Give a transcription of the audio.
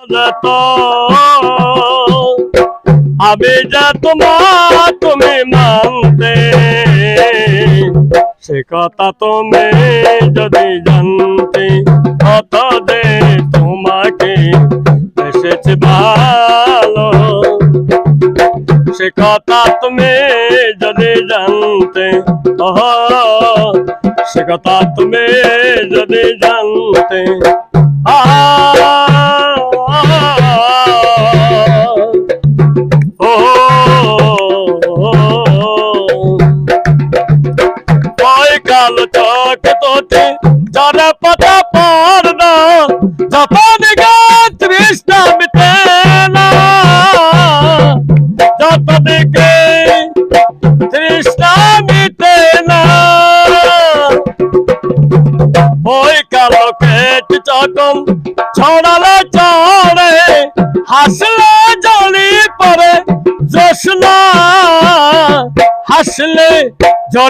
তো আমি যা তোমার তুমি মানতে, সে কথা তুমি যদি জানতে, কত দে তোমাকে এসেছে ভালো, সে কথা তুমি যদি জানতে, সে কথা তুমি যদি জানতে। ওই কালো চোখ তোতে যারা পাতা পড়না, যত দিকে তৃষ্ণা মিটে না, যত দিকে তৃষ্ণা মিটে না। ওই কালো কেট চকম ছড়ালে চড়ে, হাসলে জলি পরে জোসনা, হাসলে ঝর